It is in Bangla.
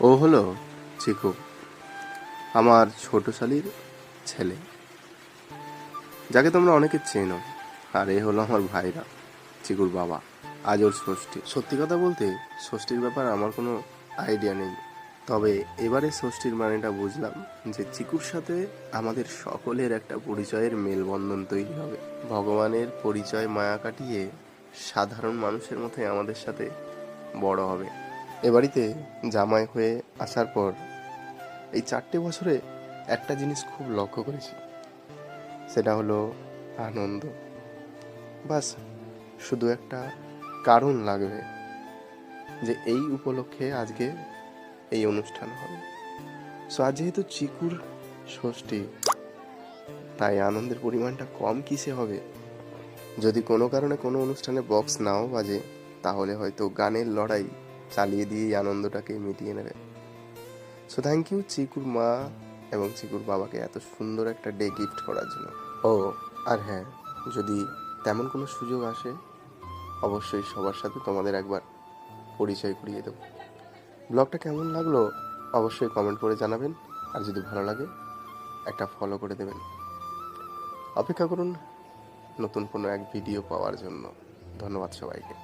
ও হলো চিকু, আমার ছোট শালির ছেলে, যাকে তোমরা অনেকে চেনো। আর এ হলো আমার ভাইরা, চিকুর বাবা। আজ ওর ষষ্ঠী। সত্যি কথা বলতে ষষ্ঠীর ব্যাপার আমার কোনো আইডিয়া নেই, তবে এবারে ষষ্ঠীর মানেটা বুঝলাম যে চিকুর সাথে আমাদের সকলের একটা পরিচয়ের মেলবন্ধন তৈরি হবে। ভগবানের পরিচয় মায়া কাটিয়ে সাধারণ মানুষের মতোই আমাদের সাথে বড় হবে। এ বাড়িতে জামাই হয়ে আসার পর এই 4টে বছরে একটা জিনিস খুব লক্ষ্য করেছি, সেটা হলো আনন্দ। বাস, শুধু একটা কারণ লাগবে যে এই উপলক্ষে আজকে এই অনুষ্ঠান হবে। সো আজ যেহেতু চিকুর ষষ্ঠী, তাই আনন্দের পরিমাণটা কম কিসে হবে। যদি কোনো কারণে কোনো অনুষ্ঠানে বক্স নাও বাজে, তাহলে হয়তো গানের লড়াই চালিয়ে দিয়েই আনন্দটাকে মিটিয়ে নেবে। সো থ্যাংক ইউ চিকুর মা এবং চিকুর বাবাকে এত সুন্দর একটা ডে গিফট করার জন্য। ও আর হ্যাঁ, যদি তেমন কোনো সুযোগ আসে, অবশ্যই সবার সাথে তোমাদের একবার পরিচয় করিয়ে দেবো। ব্লগটা কেমন লাগলো অবশ্যই কমেন্ট করে জানাবেন, আর যদি ভালো লাগে একটা ফলো করে দেবেন। অপেক্ষা করুন নতুন কোনো এক ভিডিও পাওয়ার জন্য। ধন্যবাদ সবাইকে।